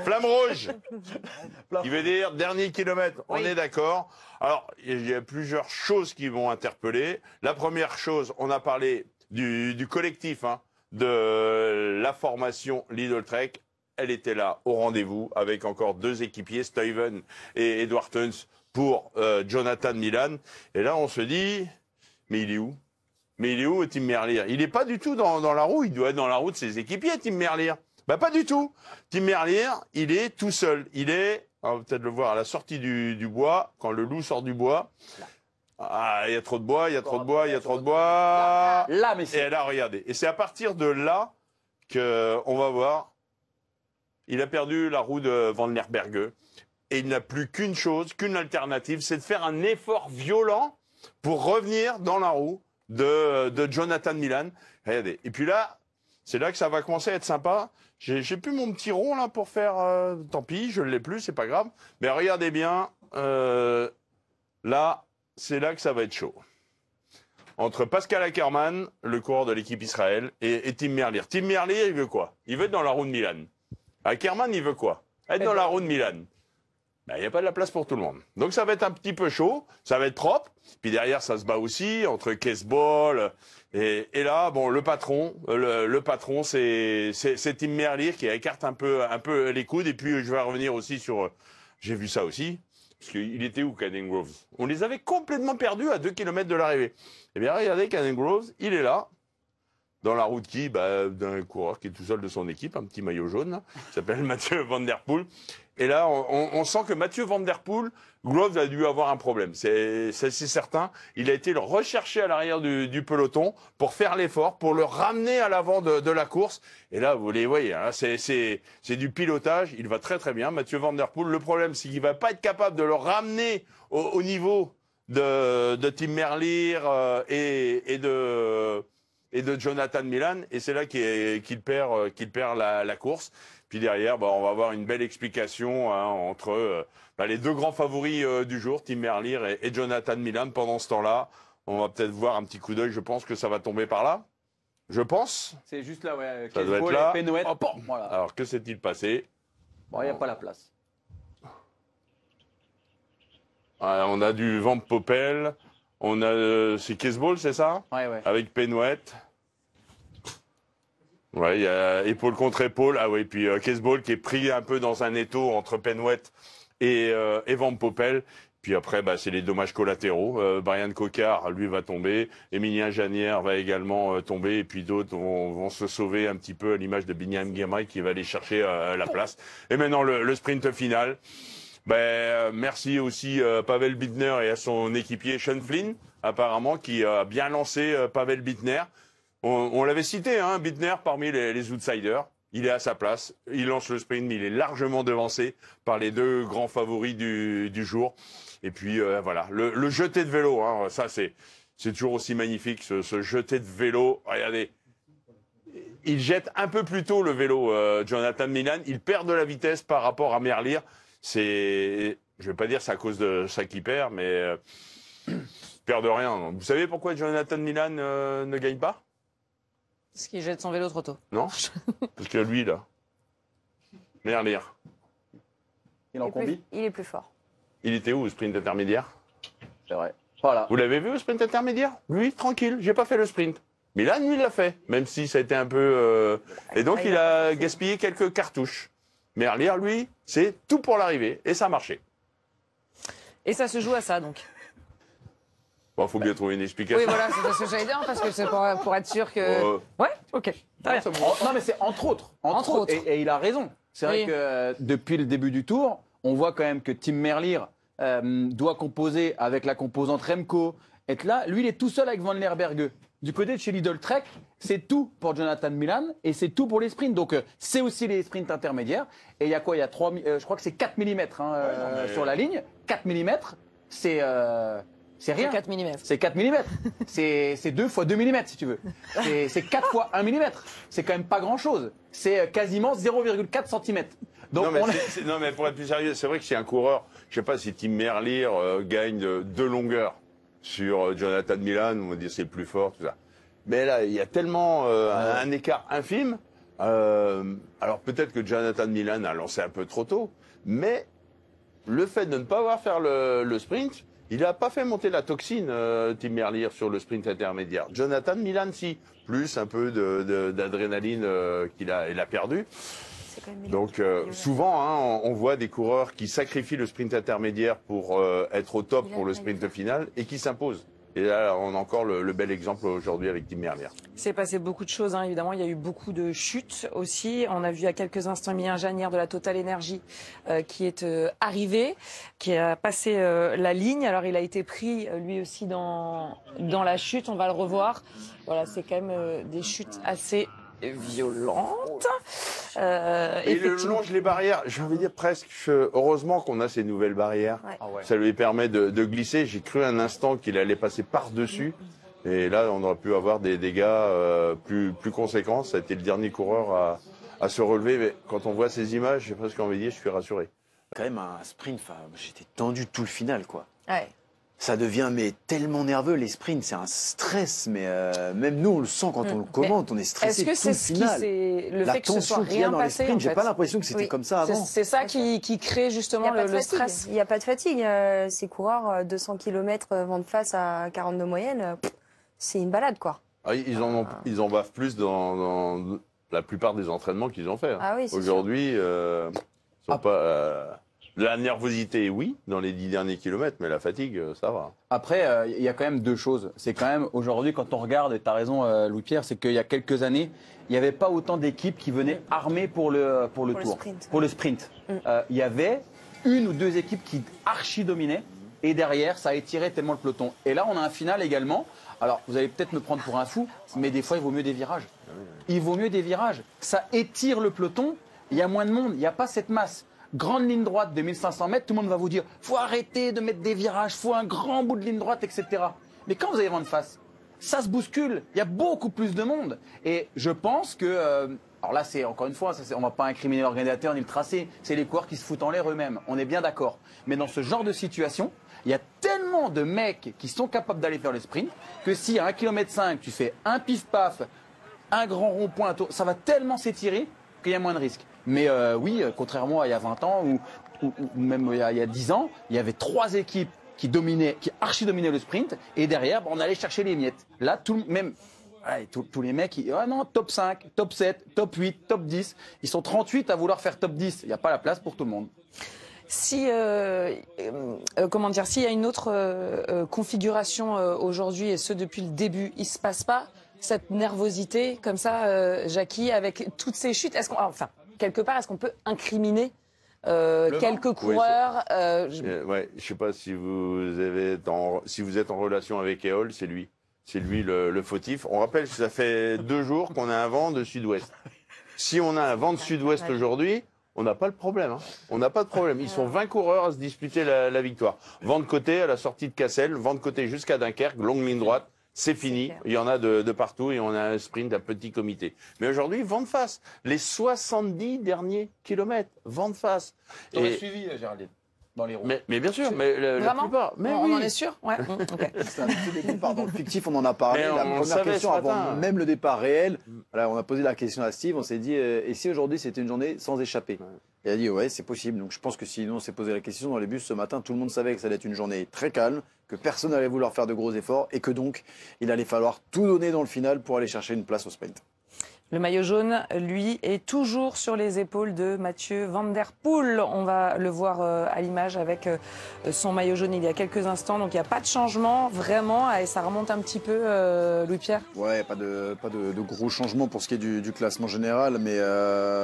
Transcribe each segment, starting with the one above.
Flamme rouge, qui veut dire dernier kilomètre. On est d'accord. Alors, il y a plusieurs choses qui vont interpeller. La première chose, on a parlé du collectif, hein, de la formation Lidl Trek. Elle était là au rendez-vous avec encore deux équipiers, Stuyven et Edward Tuns, pour Jonathan Milan. Et là, on se dit, mais il est où? Mais il est où, Tim Merlier? Il n'est pas du tout dans la roue. Il doit être dans la roue de ses équipiers, Tim Merlier. Bah, pas du tout. Tim Merlier, il est tout seul. Il est, on va peut-être le voir à la sortie du bois, quand le loup sort du bois. Ah, il y a trop de bois, il y a trop de bois, il y a trop de bois. Là, mais et là, regardez. Et c'est à partir de là qu'on va voir. Il a perdu la roue de Van Lerberge. Et il n'a plus qu'une chose, qu'une alternative, c'est de faire un effort violent pour revenir dans la roue de Jonathan Milan. Regardez. Et puis là, c'est là que ça va commencer à être sympa. J'ai plus mon petit rond là pour faire. Tant pis, je ne l'ai plus, c'est pas grave. Mais regardez bien, là, c'est là que ça va être chaud. Entre Pascal Ackermann, le coureur de l'équipe Israël, et Tim Merlier. Tim Merlier, il veut quoi? Il veut être dans la roue de Milan. Ackermann, il veut quoi? Être dans la roue de Milan. Ben, il n'y a pas de la place pour tout le monde. Donc ça va être un petit peu chaud, ça va être propre. Puis derrière, ça se bat aussi entre Kesbol et là, bon, le patron, c'est Tim Merlier qui écarte un peu les coudes. Et puis je vais revenir aussi sur, j'ai vu ça aussi, parce qu'il était où, Caden Groves? On les avait complètement perdus à 2 km de l'arrivée. Eh bien, regardez, Caden Groves, il est là. Dans la roue de qui? D'un coureur qui est tout seul de son équipe, un petit maillot jaune, là, qui s'appelle Mathieu Van Der Poel. Et là, on sent que Mathieu Van Der Poel, Groves a dû avoir un problème. C'est certain. Il a été le rechercher à l'arrière du peloton pour faire l'effort, pour le ramener à l'avant de la course. Et là, vous les voyez, hein, c'est du pilotage. Il va très très bien, Mathieu Van Der Poel. Le problème, c'est qu'il va pas être capable de le ramener au niveau de Tim Merlier et de Jonathan Milan, et c'est là qu'il perd la course. Puis derrière, on va avoir une belle explication hein, entre les deux grands favoris du jour, Tim Merlier et Jonathan Milan. Pendant ce temps-là, on va peut-être voir un petit coup d'œil. Je pense que ça va tomber par là. Je pense. C'est juste là, ouais. Ça doit être là. Oh, voilà. Alors, que s'est-il passé? Bon, il n'y a pas la place. On a du Van Poppel. On a, c'est Kesbol, c'est ça? Ouais. Avec Penouet. Ouais, il y a épaule contre épaule. Ah oui, puis Kesbol qui est pris un peu dans un étau entre Penouet et Van Poppel. Puis après, c'est les dommages collatéraux. Brian Cocard, lui, va tomber. Emilien Janière va également tomber. Et puis d'autres vont se sauver un petit peu à l'image de Binyam Guémay qui va aller chercher la place. Et maintenant, le sprint final. Merci aussi Pavel Bittner et à son équipier Sean Flynn, apparemment, qui a bien lancé Pavel Bittner. On l'avait cité, hein, Bittner, parmi les outsiders. Il est à sa place, il lance le sprint, mais il est largement devancé par les deux grands favoris du jour. Et puis voilà, le jeté de vélo, hein, ça c'est toujours aussi magnifique, ce jeté de vélo. Regardez, il jette un peu plus tôt le vélo, Jonathan Milan. Il perd de la vitesse par rapport à Merlier. Je vais pas dire c'est à cause de ça qu'il perd, mais il perd de rien. Vous savez pourquoi Jonathan Milan ne gagne pas? Parce qu'il jette son vélo trop tôt. Non. Parce que lui, là, Merlier, Il en combi. Il est plus fort. il était où au sprint intermédiaire? C'est vrai. Voilà. Vous l'avez vu au sprint intermédiaire? Lui, tranquille, j'ai pas fait le sprint. Milan, lui, il l'a fait, même si ça a été un peu... Et donc, il a gaspillé quelques cartouches. Merlier, lui, c'est tout pour l'arrivée, et ça a marché. Et ça se joue à ça, donc. Bon, faut bien trouver une explication. Oui, voilà, c'est ce que j'allais dire, parce que c'est pour être sûr que... Ouais, ok. Très bien. Non, mais c'est entre autres. Entre autres. Et il a raison. C'est vrai que depuis le début du tour, on voit quand même que Tim Merlier doit composer avec la composante Remco. Être là, lui, il est tout seul avec Van Lerberge. Du côté de chez Lidl Trek, c'est tout pour Jonathan Milan et c'est tout pour les sprints. Donc, c'est aussi les sprints intermédiaires. Et il y a quoi? Il y a 3, je crois que c'est 4 mm sur la ligne. 4 mm, c'est rien. 4 mm. C'est 4 mm. C'est 2 fois 2 mm, si tu veux. C'est 4 fois 1 mm. C'est quand même pas grand-chose. C'est quasiment 0,4 cm. Donc non, mais pour être plus sérieux, c'est vrai que c'est un coureur, je sais pas si Tim Merlier gagne de longueur sur Jonathan Milan, on va dire c'est le plus fort, tout ça. Mais là, il y a tellement un écart infime. Alors peut-être que Jonathan Milan a lancé un peu trop tôt, mais le fait de ne pas avoir fait le sprint, il n'a pas fait monter la toxine, Tim Merlier, sur le sprint intermédiaire. Jonathan Milan, si, plus un peu d'adrénaline il a perdu. Donc souvent, hein, on voit des coureurs qui sacrifient le sprint intermédiaire pour être au top pour le sprint final et qui s'imposent. Et là, on a encore le bel exemple aujourd'hui avec Tim Merlier. Il s'est passé beaucoup de choses, hein, évidemment. Il y a eu beaucoup de chutes aussi. On a vu il y a quelques instants Emilien Janière de la Total Energy qui est arrivé, qui a passé la ligne. Alors, il a été pris, lui aussi, dans la chute. On va le revoir. Voilà, c'est quand même des chutes assez violente. Et il longe les barrières, j'ai envie de dire presque. Heureusement qu'on a ces nouvelles barrières. Ouais. Ah ouais. Ça lui permet de glisser. J'ai cru un instant qu'il allait passer par-dessus. Et là, on aurait pu avoir des dégâts plus conséquents. Ça a été le dernier coureur à se relever. Mais quand on voit ces images, j'ai presque envie de dire, je suis rassuré. Quand même un sprint, j'étais tendu tout le final, quoi. Ouais. Ça devient tellement nerveux, les sprints, c'est un stress, mais même nous on le sent quand on le commente, on est stressé Est-ce que tout c'est le ce final. le La fait que ce soit tension qu'il y a rien dans les passé, en sprints, j'ai fait. pas l'impression que c'était comme ça avant. C'est ça qui crée justement le stress. Il n'y a pas de fatigue. Ces coureurs, 200 km vent de face à 42 moyenne, c'est une balade, quoi. Ah, ils en bavent plus dans la plupart des entraînements qu'ils ont fait. Hein. Ah oui, c'est aujourd'hui, ils sont pas... la nervosité, oui, dans les 10 derniers kilomètres, mais la fatigue, ça va. Après, il y a quand même deux choses. C'est quand même, aujourd'hui, quand on regarde, et tu as raison, Louis-Pierre, c'est qu'il y a quelques années, il n'y avait pas autant d'équipes qui venaient armées pour le tour, sprint. pour le sprint. Il y avait une ou deux équipes qui archi-dominaient, et derrière, ça étirait tellement le peloton. Et là, on a un final également. Alors, vous allez peut-être me prendre pour un fou, mais des fois, il vaut mieux des virages. Il vaut mieux des virages. Ça étire le peloton, il y a moins de monde, il n'y a pas cette masse. Grande ligne droite de 1500 mètres, tout le monde va vous dire faut arrêter de mettre des virages, faut un grand bout de ligne droite, etc. Mais quand vous avez vent de face, ça se bouscule, il y a beaucoup plus de monde. Et je pense que, alors là c'est encore une fois, on ne va pas incriminer l'organisateur ni le tracé, c'est les coureurs qui se foutent en l'air eux-mêmes, on est bien d'accord. Mais dans ce genre de situation, il y a tellement de mecs qui sont capables d'aller faire le sprint que si à 1,5 km tu fais un pif-paf, un grand rond-point, un tour, ça va tellement s'étirer qu'il y a moins de risques. Mais oui, contrairement à il y a 20 ans ou même il y a 10 ans, il y avait 3 équipes qui archi-dominaient le sprint et derrière, on allait chercher les miettes. Là, tous les mecs, non, top 5, top 7, top 8, top 10. Ils sont 38 à vouloir faire top 10. Il n'y a pas la place pour tout le monde. Si, comment dire, s'il y a une autre configuration aujourd'hui et ce depuis le début, il se passe pas cette nervosité comme ça, Jackie, avec toutes ces chutes. Quelque part, est-ce qu'on peut incriminer quelques coureurs Ouais, je sais pas si vous êtes en relation avec Eol, c'est lui. C'est lui le fautif. On rappelle que ça fait 2 jours qu'on a un vent de sud-ouest. Si on a un vent de sud-ouest aujourd'hui, on n'a pas le problème. Hein. On n'a pas de problème. Ils sont 20 coureurs à se disputer la victoire. Vent de côté à la sortie de Cassel, vent de côté jusqu'à Dunkerque, longue ligne droite. C'est fini, il y en a de partout et on a un sprint à petit comité. Mais aujourd'hui, vent de face. Les 70 derniers kilomètres, vent de face. Et suivi, Géraldine, dans les roues. Mais bien sûr, mais la plupart. Mais on oui. en est sûr. Ouais. Okay. C'est un petit peu départ dans le fictif, on en a parlé. Mais La on première savait question ce avant matin. même le départ réel, voilà, on a posé la question à Steve, on s'est dit et si aujourd'hui c'était une journée sans échappée? Il a dit ouais, c'est possible. Donc je pense que si nous on s'est posé la question dans les bus ce matin, tout le monde savait que ça allait être une journée très calme, que personne n'allait vouloir faire de gros efforts et que donc il allait falloir tout donner dans le final pour aller chercher une place au sprint. Le maillot jaune, lui, est toujours sur les épaules de Mathieu Van Der Poel. On va le voir à l'image avec son maillot jaune il y a quelques instants. Donc il n'y a pas de changement vraiment et ça remonte un petit peu, Louis-Pierre. Ouais, pas de gros changements pour ce qui est du classement général, mais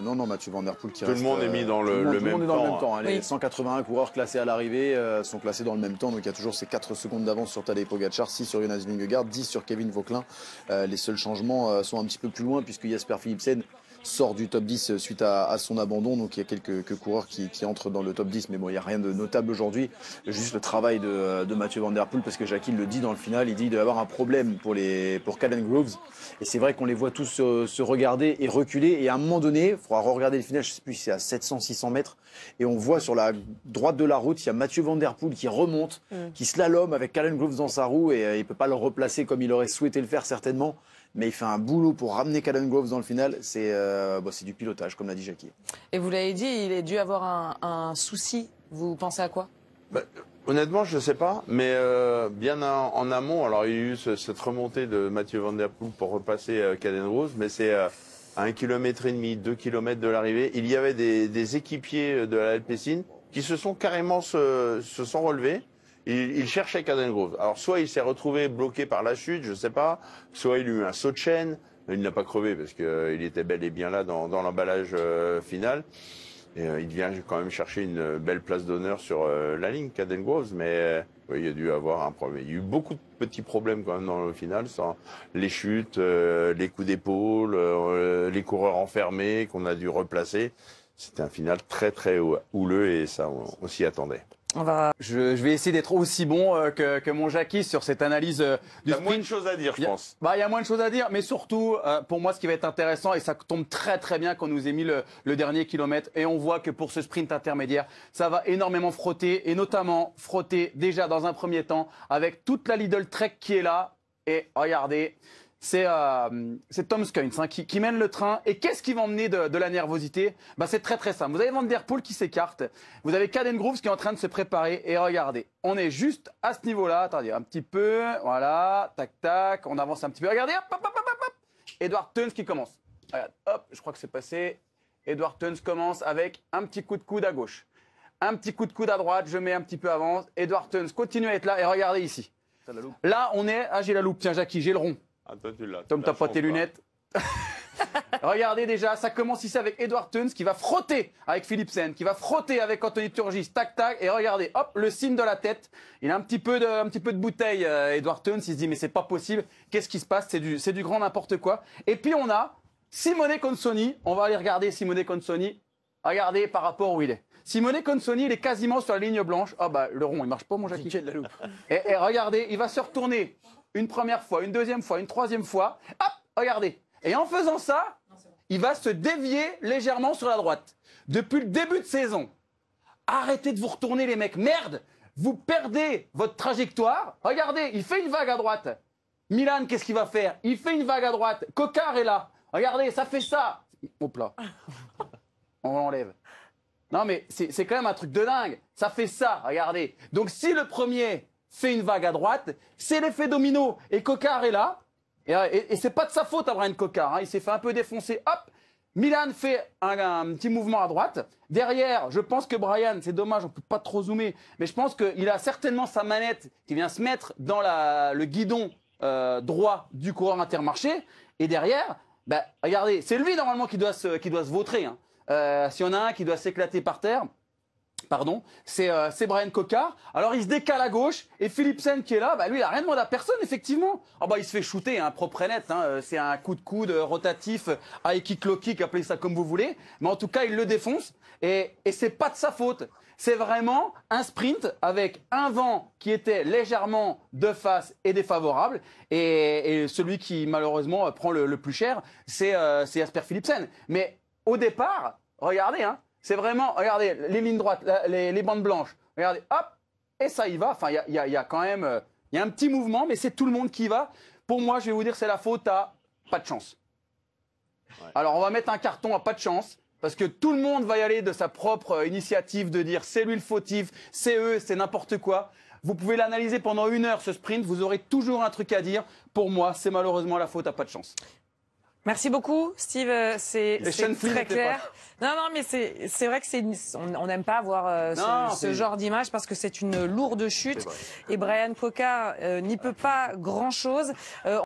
non, Mathieu Van Der Poel qui Tout reste, le monde est mis dans tout le monde même est dans le temps, même temps. hein. Les Oui. 181 coureurs classés à l'arrivée sont classés dans le même temps, donc il y a toujours ces 4 secondes d'avance sur Tadej Pogacar, 6 sur Jonas Vingegaard, 10 sur Kevin Vauquelin. Les seuls changements sont un petit peu plus loin puisque Jasper Philipsen sort du top 10 suite à son abandon, donc il y a quelques coureurs qui entrent dans le top 10, mais bon, il n'y a rien de notable aujourd'hui, juste le travail de Mathieu Van Der Poel, parce que Jackie le dit dans le final, il dit qu'il doit y avoir un problème pour Caden Groves, et c'est vrai qu'on les voit tous se regarder et reculer, et à un moment donné, il faudra regarder le final, je ne sais plus si c'est à 700-600 mètres, et on voit sur la droite de la route, il y a Mathieu Van Der Poel qui remonte, qui slalome avec Caden Groves dans sa roue, et il ne peut pas le replacer comme il aurait souhaité le faire certainement. mais il fait un boulot pour ramener Caden Groves dans le final. C'est du pilotage, comme l'a dit Jackie. Et vous l'avez dit, il a dû avoir un souci. Vous pensez à quoi? Honnêtement, je ne sais pas, mais bien en amont, alors il y a eu cette remontée de Mathieu Van Der Poel pour repasser Caden Groves, mais c'est à 1,5 km, 2 km de l'arrivée. Il y avait des équipiers de la Alpecin qui se sont carrément se sont relevés. Il cherchait Caden Groves. Alors soit il s'est retrouvé bloqué par la chute, je ne sais pas, soit il a eu un saut de chaîne. Il n'a pas crevé parce qu'il était bel et bien là dans l'emballage final. Et il vient quand même chercher une belle place d'honneur sur la ligne, Caden Groves, mais oui, il a dû avoir un problème. Il y a eu beaucoup de petits problèmes quand même dans le final, sans les chutes, les coups d'épaule, les coureurs enfermés qu'on a dû replacer. C'était un final très très houleux et ça, on s'y attendait. Je vais essayer d'être aussi bon que mon Jackie sur cette analyse du Il y a sprint. moins de choses à dire, je pense. Il y a moins de choses à dire, mais surtout, pour moi, ce qui va être intéressant, et ça tombe très très bien qu'on nous ait mis le dernier kilomètre, et on voit que pour ce sprint intermédiaire, ça va énormément frotter, et notamment frotter déjà dans un premier temps avec toute la Lidl Trek qui est là. Et regardez, c'est Tom Skuins qui mène le train. Et qu'est-ce qui va emmener de la nervosité? C'est très très simple. Vous avez Van Der Poel qui s'écarte. Vous avez Caden Groves qui est en train de se préparer. Et regardez, on est juste à ce niveau-là. Attendez, un petit peu. Voilà, tac tac. On avance un petit peu. Regardez, hop, hop, hop, hop, hop. Edward Theuns qui commence. Regarde, hop, je crois que c'est passé. Edward Theuns commence avec un petit coup de coude à gauche. Un petit coup de coude à droite. Je mets un petit peu avant. Edward Theuns continue à être là. Et regardez ici. Là, on est... Ah, j'ai la loupe. Tiens, Jackie, j'ai le rond. Ah, toi, tu l'as. Tom, t'as pas tes lunettes. Regardez déjà, ça commence ici avec Edward Theuns qui va frotter avec Philipsen, qui va frotter avec Anthony Turgis, tac tac, et regardez, hop, le signe de la tête. Il a un petit peu de bouteille, Edward Theuns. Il se dit mais c'est pas possible. Qu'est-ce qui se passe? C'est du grand n'importe quoi. Et puis on a Simone Consoni. On va aller regarder Simone Consoni. Regardez par rapport où il est. Simone Consoni, il est quasiment sur la ligne blanche. Ah le rond, il marche pas, mon Jackie. De la loupe. Et regardez, il va se retourner. Une première fois, une deuxième fois, une troisième fois. Hop, regardez. Et en faisant ça, il va se dévier légèrement sur la droite. Depuis le début de saison, arrêtez de vous retourner les mecs. Merde, vous perdez votre trajectoire. Regardez, il fait une vague à droite. Milan, qu'est-ce qu'il va faire? Il fait une vague à droite. Coquard est là. Regardez, ça fait ça. Hop là. On l'enlève. Non mais c'est quand même un truc de dingue. Ça fait ça, regardez. Donc si le premier fait une vague à droite, c'est l'effet domino. Et Coquard est là. Et c'est pas de sa faute à Brian Coquard. Hein. Il s'est fait un peu défoncer. Hop, Milan fait un petit mouvement à droite. Derrière, je pense que Brian, c'est dommage, on peut pas trop zoomer, mais je pense qu'il a certainement sa manette qui vient se mettre dans le guidon droit du coureur Intermarché. Et derrière, regardez, c'est lui normalement qui doit se vautrer. Hein. S'il y en a un qui doit s'éclater par terre, c'est Brian Coquard. Alors il se décale à gauche et Philipsen qui est là, lui il a rien demandé à personne effectivement. Il se fait shooter, propre et net. C'est un coup de coude rotatif, high kick, low kick, appelez ça comme vous voulez. Mais en tout cas il le défonce et c'est pas de sa faute. C'est vraiment un sprint avec un vent qui était légèrement de face et défavorable. Et celui qui malheureusement prend le plus cher, c'est Jasper Philipsen. Mais au départ, regardez, c'est vraiment, regardez, les lignes droites, les bandes blanches. Regardez, hop, et ça y va. Enfin, il y a quand même, il y a un petit mouvement, mais c'est tout le monde qui y va. Pour moi, je vais vous dire, c'est la faute à pas de chance. Ouais. Alors, on va mettre un carton à pas de chance, parce que tout le monde va y aller de sa propre initiative, de dire c'est lui le fautif, c'est eux, c'est n'importe quoi. Vous pouvez l'analyser pendant 1 heure, ce sprint, vous aurez toujours un truc à dire. Pour moi, c'est malheureusement la faute à pas de chance. Merci beaucoup, Steve. C'est très clair. Non, mais c'est vrai que on n'aime pas avoir ce genre d'image parce que c'est une lourde chute et Brian Coquard n'y peut pas grand-chose.